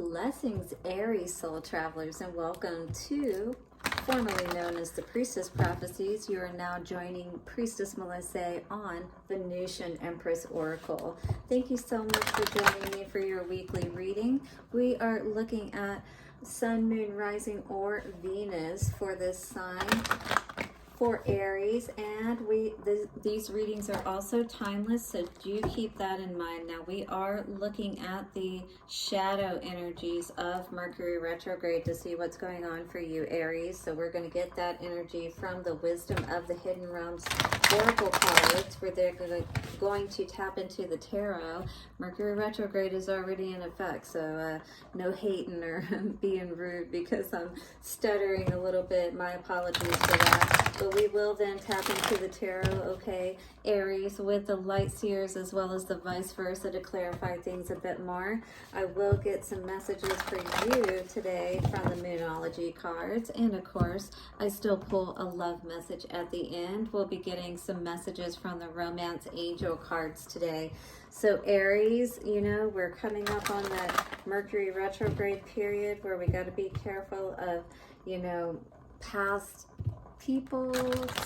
Blessings, Aries soul travelers, and welcome to, formerly known as the Priestess Prophecies. You are now joining Priestess Melissae on Venusian Empress Oracle. Thank you so much for joining me for your weekly reading. We are looking at Sun, Moon, Rising, or Venus for this sign for Aries, and these readings are also timeless, so do keep that in mind. Now we are looking at the shadow energies of Mercury retrograde to see what's going on for you, Aries. So we're going to get that energy from the Wisdom of the Hidden Realms Oracle cards, where they're going to tap into the tarot. Mercury retrograde is already in effect, so no hating or being rude because I'm stuttering a little bit. My apologies for that. But we will then tap into the tarot, okay, Aries, with the light seers as well as the vice versa to clarify things a bit more. I will get some messages for you today from the Moonology cards. And of course, I still pull a love message at the end. We'll be getting some messages from the Romance Angel cards today. So Aries, you know, we're coming up on that Mercury retrograde period where we got to be careful of, you know, past people,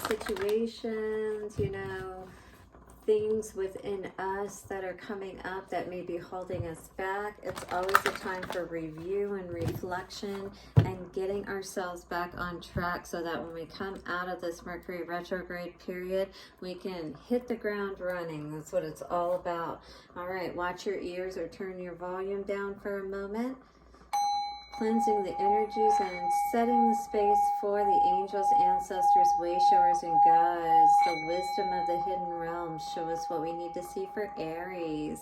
situations, you know, things within us that are coming up that may be holding us back. It's always a time for review and reflection and getting ourselves back on track so that when we come out of this Mercury retrograde period, we can hit the ground running. That's what it's all about. All right, watch your ears or turn your volume down for a moment. Cleansing the energies and setting the space for the angels, ancestors, way showers, and guides. The wisdom of the hidden realms show us what we need to see for Aries.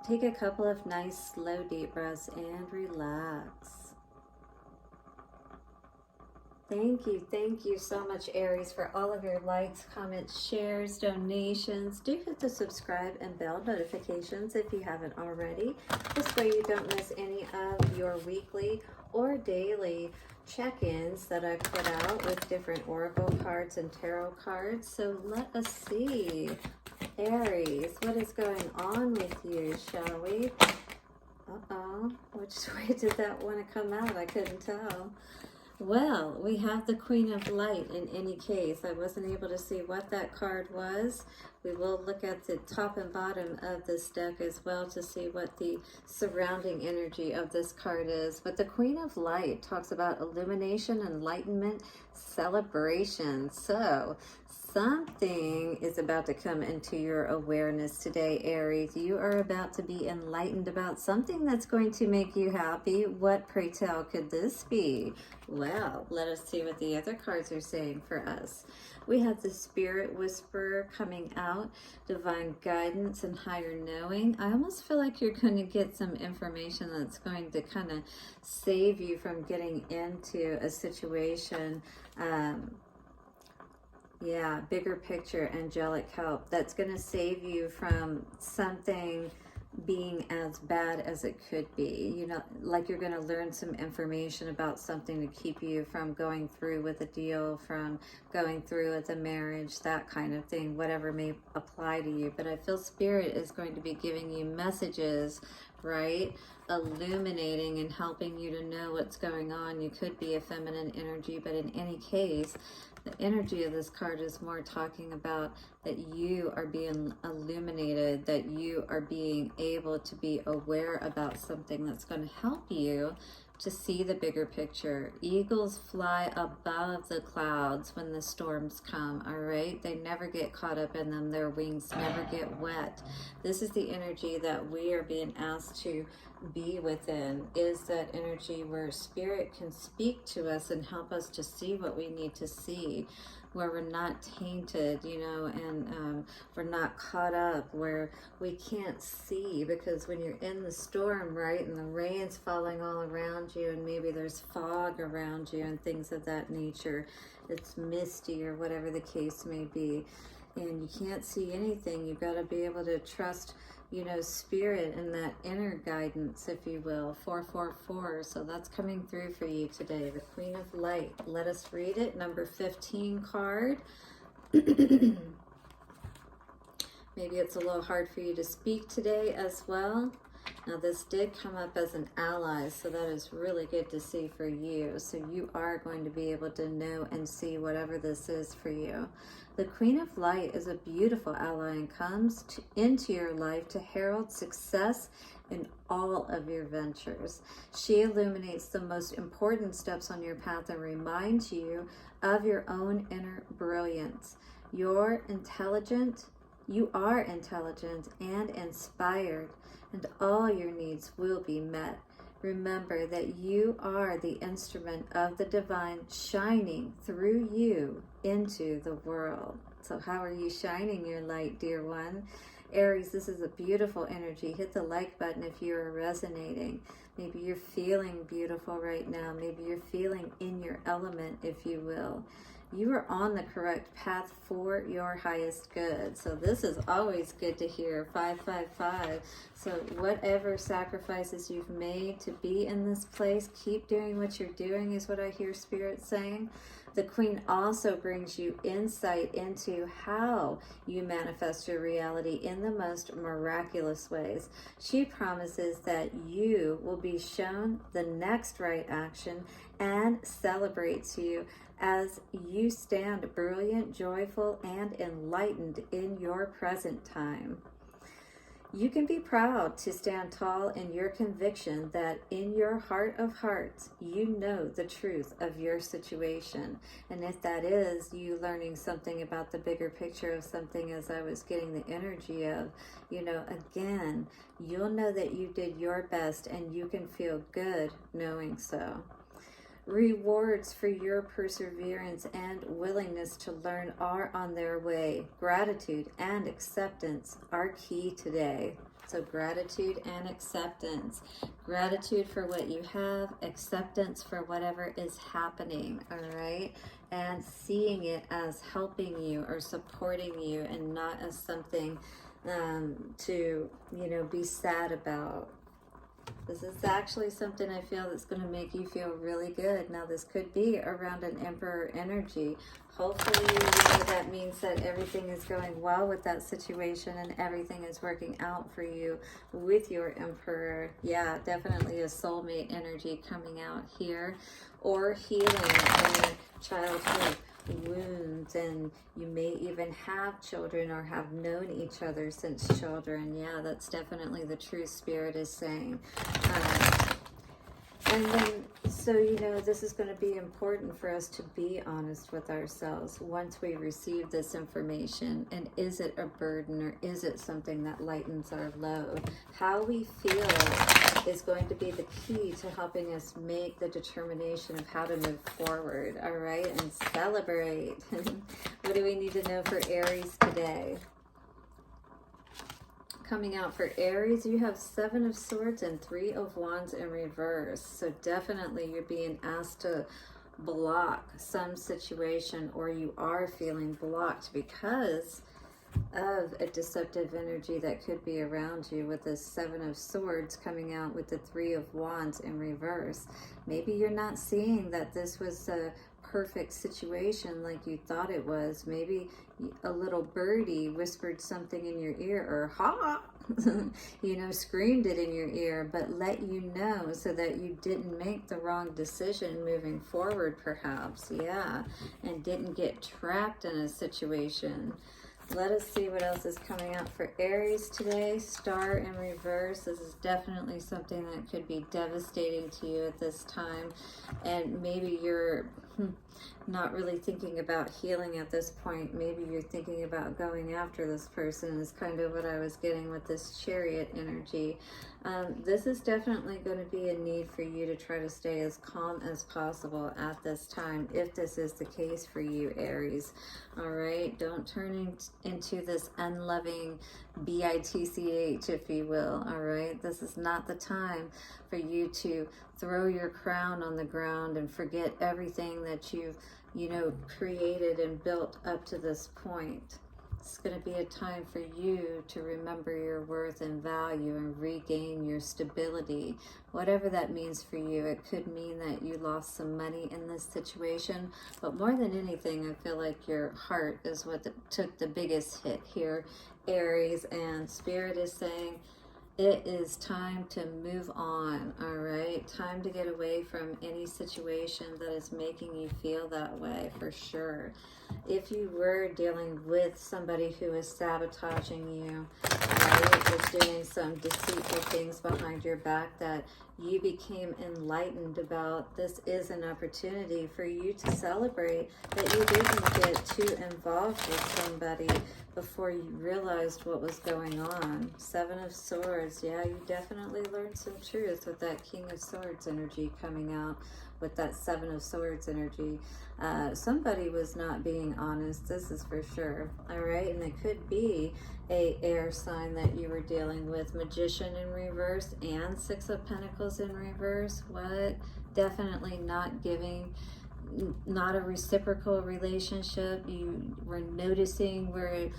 Take a couple of nice, slow, deep breaths and relax. Thank you so much, Aries, for all of your likes, comments, shares, donations. Do hit the subscribe and bell notifications if you haven't already. This way you don't miss any of your weekly or daily check-ins that I put out with different oracle cards and tarot cards. So let us see, Aries, what is going on with you, shall we? Uh-oh, which way did that want to come out? I couldn't tell. Well, we have the Queen of Light in any case. I wasn't able to see what that card was. We will look at the top and bottom of this deck as well to see what the surrounding energy of this card is. But the Queen of Light talks about illumination, enlightenment, celebration. So something is about to come into your awareness today, Aries. You are about to be enlightened about something that's going to make you happy. What, pray tell, could this be? Well, let us see what the other cards are saying for us. We have the Spirit Whisperer coming out, divine guidance and higher knowing. I almost feel like you're going to get some information that's going to kind of save you from getting into a situation. Yeah, bigger picture, angelic help. That's going to save you from something being as bad as it could be. You know, like you're going to learn some information about something to keep you from going through with a deal, from going through with a marriage, that kind of thing, whatever may apply to you. But I feel Spirit is going to be giving you messages, right? Illuminating and helping you to know what's going on. You could be a feminine energy, but in any case, the energy of this card is more talking about that you are being illuminated, that you are being able to be aware about something that's going to help you to see the bigger picture. Eagles fly above the clouds when the storms come, all right? They never get caught up in them. Their wings never get wet. This is the energy that we are being asked to be within, is that energy where Spirit can speak to us and help us to see what we need to see, where we're not tainted, you know, and we're not caught up, where we can't see, because when you're in the storm, right, and the rain's falling all around you, and maybe there's fog around you and things of that nature, it's misty or whatever the case may be, and you can't see anything, you've got to be able to trust, you know, Spirit and that inner guidance, if you will. 444. So that's coming through for you today. The Queen of Light. Let us read it. Number 15 card. Maybe it's a little hard for you to speak today as well. Now this did come up as an ally, so that is really good to see for you. So you are going to be able to know and see whatever this is for you. The Queen of Light is a beautiful ally and comes into your life to herald success in all of your ventures. She illuminates the most important steps on your path and reminds you of your own inner brilliance. You are intelligent and inspired, and all your needs will be met. Remember that you are the instrument of the divine shining through you into the world. So how are you shining your light, dear one? Aries, this is a beautiful energy. Hit the like button if you're resonating. Maybe you're feeling beautiful right now. Maybe you're feeling in your element, if you will. You are on the correct path for your highest good. So this is always good to hear. 555. So whatever sacrifices you've made to be in this place, keep doing what you're doing is what I hear Spirit saying. The Queen also brings you insight into how you manifest your reality in the most miraculous ways. She promises that you will be shown the next right action and celebrates you as you stand brilliant, joyful, and enlightened in your present time. You can be proud to stand tall in your conviction that in your heart of hearts, you know the truth of your situation. And if that is you learning something about the bigger picture of something, as I was getting the energy of, again, you'll know that you did your best and you can feel good knowing so. Rewards for your perseverance and willingness to learn are on their way. Gratitude and acceptance are key today. So gratitude and acceptance. Gratitude for what you have, acceptance for whatever is happening, all right? And seeing it as helping you or supporting you and not as something to, be sad about. This is actually something I feel that's going to make you feel really good. Now, this could be around an Emperor energy. Hopefully, that means that everything is going well with that situation and everything is working out for you with your Emperor. Yeah, definitely a soulmate energy coming out here. Or healing in childhood wounds, and you may even have children or have known each other since children. Yeah, that's definitely the truth Spirit is saying. And then, so, this is going to be important for us to be honest with ourselves once we receive this information. And is it a burden or is it something that lightens our load? How we feel is going to be the key to helping us make the determination of how to move forward, all right? And celebrate. What do we need to know for Aries today? Coming out for Aries, you have 7 of Swords and 3 of Wands in reverse. So definitely you're being asked to block some situation, or you are feeling blocked because of a deceptive energy that could be around you with this 7 of Swords coming out with the 3 of Wands in reverse. Maybe you're not seeing that this was a perfect situation like you thought it was. Maybe a little birdie whispered something in your ear, or ha, screamed it in your ear, but let you know so that you didn't make the wrong decision moving forward, perhaps. Yeah, and didn't get trapped in a situation. Let us see what else is coming out for Aries today. Star in reverse. This is definitely something that could be devastating to you at this time. And maybe you're not really thinking about healing at this point. Maybe you're thinking about going after this person, is kind of what I was getting with this Chariot energy. This is definitely going to be a need for you to try to stay as calm as possible at this time, if this is the case for you, Aries. All right, don't turn into this unloving bitch, if you will. All right, this is not the time for you to throw your crown on the ground and forget everything that you've created and built up to this point. It's going to be a time for you to remember your worth and value and regain your stability, whatever that means for you. It could mean that you lost some money in this situation, but more than anything, I feel like your heart is what took the biggest hit here, Aries. And Spirit is saying, It is time to move on, all right? Time to get away from any situation that is making you feel that way, for sure. If you were dealing with somebody who is sabotaging you, right, was doing some deceitful things behind your back that you became enlightened about, this is an opportunity for you to celebrate that you didn't get too involved with somebody before you realized what was going on. Seven of Swords. Yeah, you definitely learned some truth with that King of Swords energy coming out with that Seven of Swords energy. Somebody was not being honest, this is for sure. All right, and it could be a air sign that you were dealing with. Magician in reverse and Six of Pentacles in reverse. What? Definitely not giving, not a reciprocal relationship. You were noticing where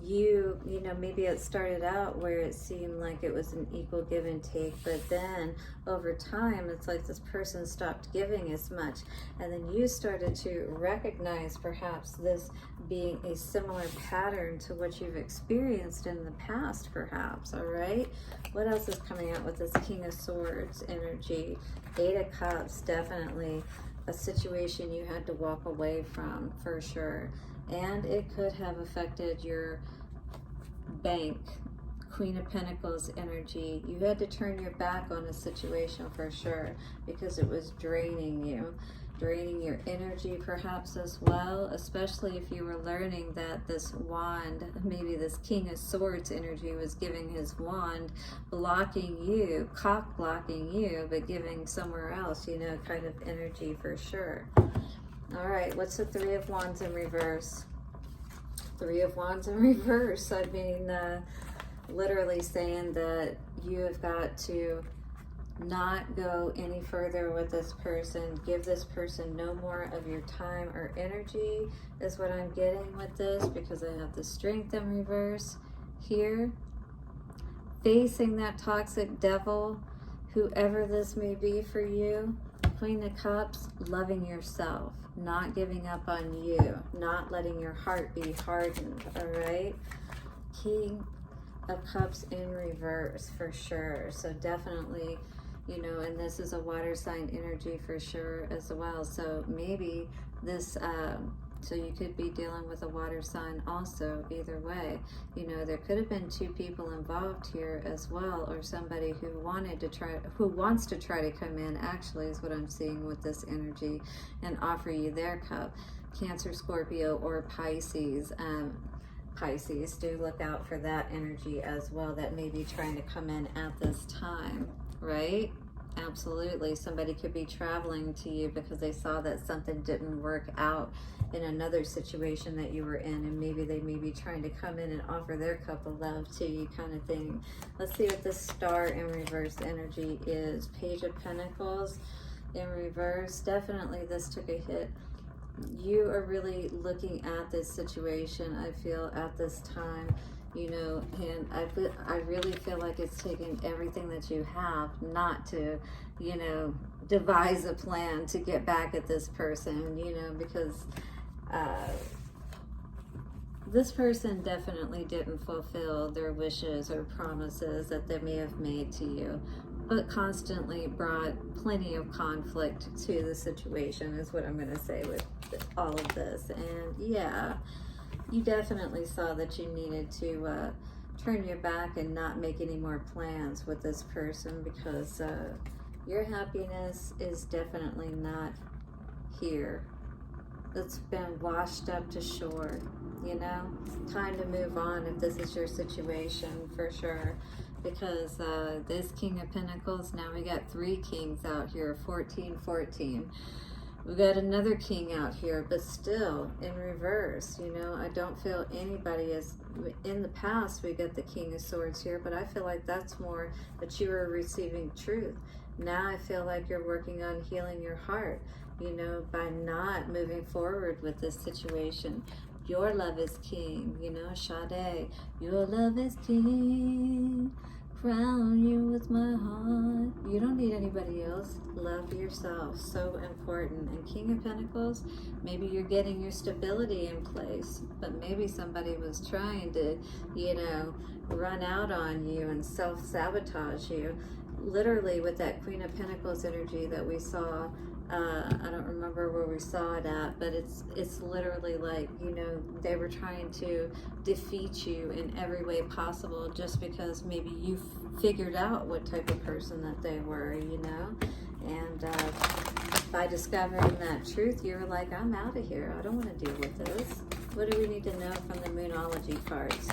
you know, maybe it started out where it seemed like it was an equal give and take, but then over time it's like this person stopped giving as much, and then you started to recognize perhaps this being a similar pattern to what you've experienced in the past, perhaps. All right, what else is coming out with this King of Swords energy? Eight of Cups. Definitely a situation you had to walk away from, for sure. And it could have affected your bank. Queen of Pentacles energy. You had to turn your back on a situation for sure because it was draining you, draining your energy perhaps as well, especially if you were learning that this wand, maybe this King of Swords energy was giving his wand, blocking you, cock blocking you, but giving somewhere else, you know, kind of energy for sure. All right, what's the Three of Wands in reverse? Three of Wands in reverse. I mean, literally saying that you have got to not go any further with this person. Give this person no more of your time or energy is what I'm getting with this, because I have the Strength in reverse here. Facing that toxic devil, whoever this may be for you. Queen of Cups, loving yourself, not giving up on you, not letting your heart be hardened, all right? King of Cups in reverse, for sure. So definitely, you know, and this is a water sign energy for sure as well. So maybe this, so you could be dealing with a water sign also, either way. You know, there could have been two people involved here as well, or somebody who wanted to try, who wants to try to come in, actually, is what I'm seeing with this energy, and offer you their cup. Cancer, Scorpio, or Pisces. Pisces, do look out for that energy as well, that may be trying to come in at this time, right? Absolutely. Somebody could be traveling to you because they saw that something didn't work out in another situation that you were in, and maybe they may be trying to come in and offer their cup of love to you, kind of thing. Let's see what this Star in reverse energy is. Page of Pentacles in reverse. Definitely this took a hit. You are really looking at this situation, I feel, at this time, you know, and I really feel like it's taking everything that you have not to, you know, devise a plan to get back at this person, you know, because this person definitely didn't fulfill their wishes or promises that they may have made to you, but constantly brought plenty of conflict to the situation, is what I'm going to say with all of this. And yeah, you definitely saw that you needed to turn your back and not make any more plans with this person, because your happiness is definitely not here. It's been washed up to shore, you know? Time to move on if this is your situation, for sure. Because this King of Pentacles, now we got three kings out here, 14, 14. We've got another king out here, but still in reverse, you know? I don't feel anybody is, in the past we got the King of Swords here, but I feel like that's more that you are receiving truth. Now I feel like you're working on healing your heart, you know, by not moving forward with this situation. Your love is king, you know, Sade. Your love is king. crown you with my heart. You don't need anybody else. Love yourself. So important. And King of Pentacles, maybe you're getting your stability in place, but maybe somebody was trying to, you know, run out on you and self-sabotage you. Literally with that Queen of Pentacles energy that we saw, I don't remember where we saw it at, but it's literally like, you know, they were trying to defeat you in every way possible just because maybe you figured out what type of person that they were, you know. And by discovering that truth, you're like, I'm out of here. I don't want to deal with this. What do we need to know from the Moonology cards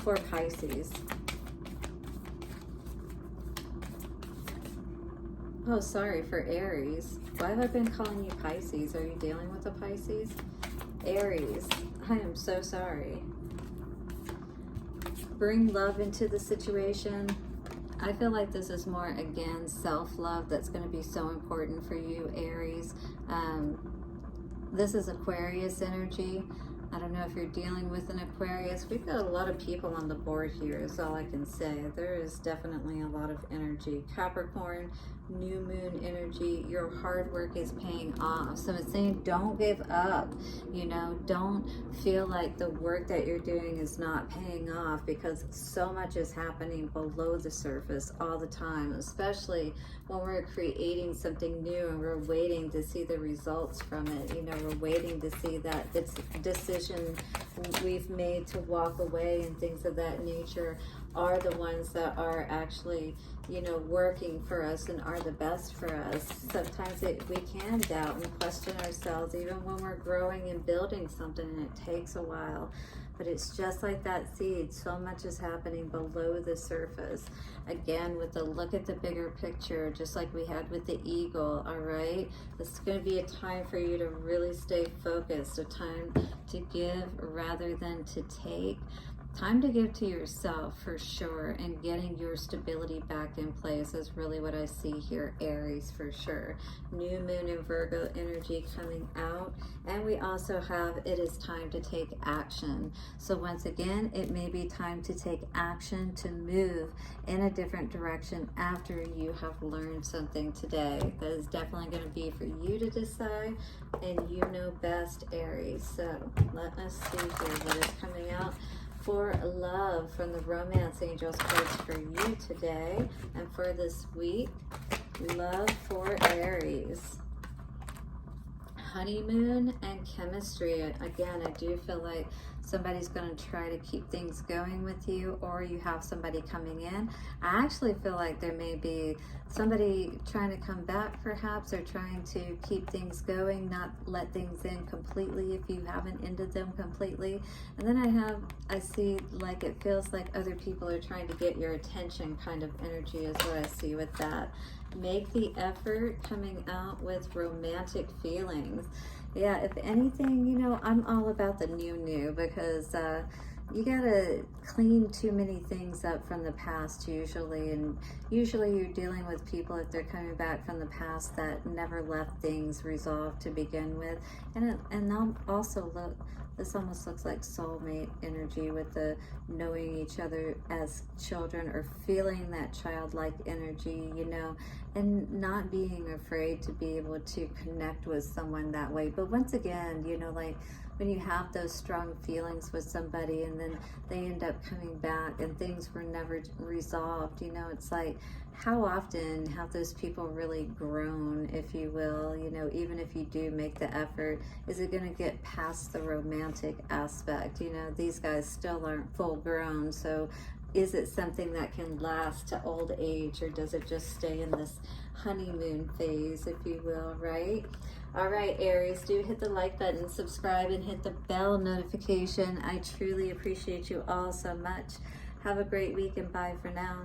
for Pisces? Oh, sorry, for Aries. Why have I been calling you Pisces? Are you dealing with a Pisces? Aries, I am so sorry. Bring love into the situation. I feel like this is more, again, self-love that's going to be so important for you, Aries. This is Aquarius energy. I don't know if you're dealing with an Aquarius. We've got a lot of people on the board here is all I can say. There is definitely a lot of energy. Capricorn, new moon energy. Your hard work is paying off. So it's saying don't give up. You know, don't feel like the work that you're doing is not paying off, because so much is happening below the surface all the time, especially when we're creating something new and we're waiting to see the results from it. You know, we're waiting to see that it's decision we've made to walk away and things of that nature are the ones that are actually, you know, working for us and are the best for us. Sometimes we can doubt and question ourselves even when we're growing and building something, and it takes a while. But it's just like that seed. So much is happening below the surface. Again, with the look at the bigger picture, just like we had with the eagle, all right? This is going to be a time for you to really stay focused, a time to give rather than to take. Time to give to yourself for sure, and getting your stability back in place is really what I see here, Aries, for sure. New moon and Virgo energy coming out, and we also have it is time to take action. So once again, it may be time to take action to move in a different direction after you have learned something today. That is definitely going to be for you to decide, and you know best, Aries. So let us see here what is coming out for love from the Romance Angels cards for you today and for this week. Love for Aries. Honeymoon and chemistry. Again, I do feel like somebody's going to try to keep things going with you, or you have somebody coming in. I actually feel like there may be somebody trying to come back perhaps, or trying to keep things going, not let things in completely if you haven't ended them completely. And then I see like it feels like other people are trying to get your attention kind of energy is what I see with that. Make the effort coming out with romantic feelings. Yeah, if anything, you know, I'm all about the new because you gotta clean too many things up from the past usually, and usually you're dealing with people, if they're coming back from the past, that never left things resolved to begin with. And they'll also look, this almost looks like soulmate energy with the knowing each other as children, or feeling that childlike energy, you know, and not being afraid to be able to connect with someone that way. But once again, you know, like when you have those strong feelings with somebody and then they end up coming back and things were never resolved, you know, it's like, how often have those people really grown, if you will, you know, even if you do make the effort, is it going to get past the romantic aspect? You know, these guys still aren't full grown, so is it something that can last to old age, or does it just stay in this honeymoon phase, if you will, right? All right, Aries, do hit the like button, subscribe, and hit the bell notification. I truly appreciate you all so much. Have a great week, and bye for now.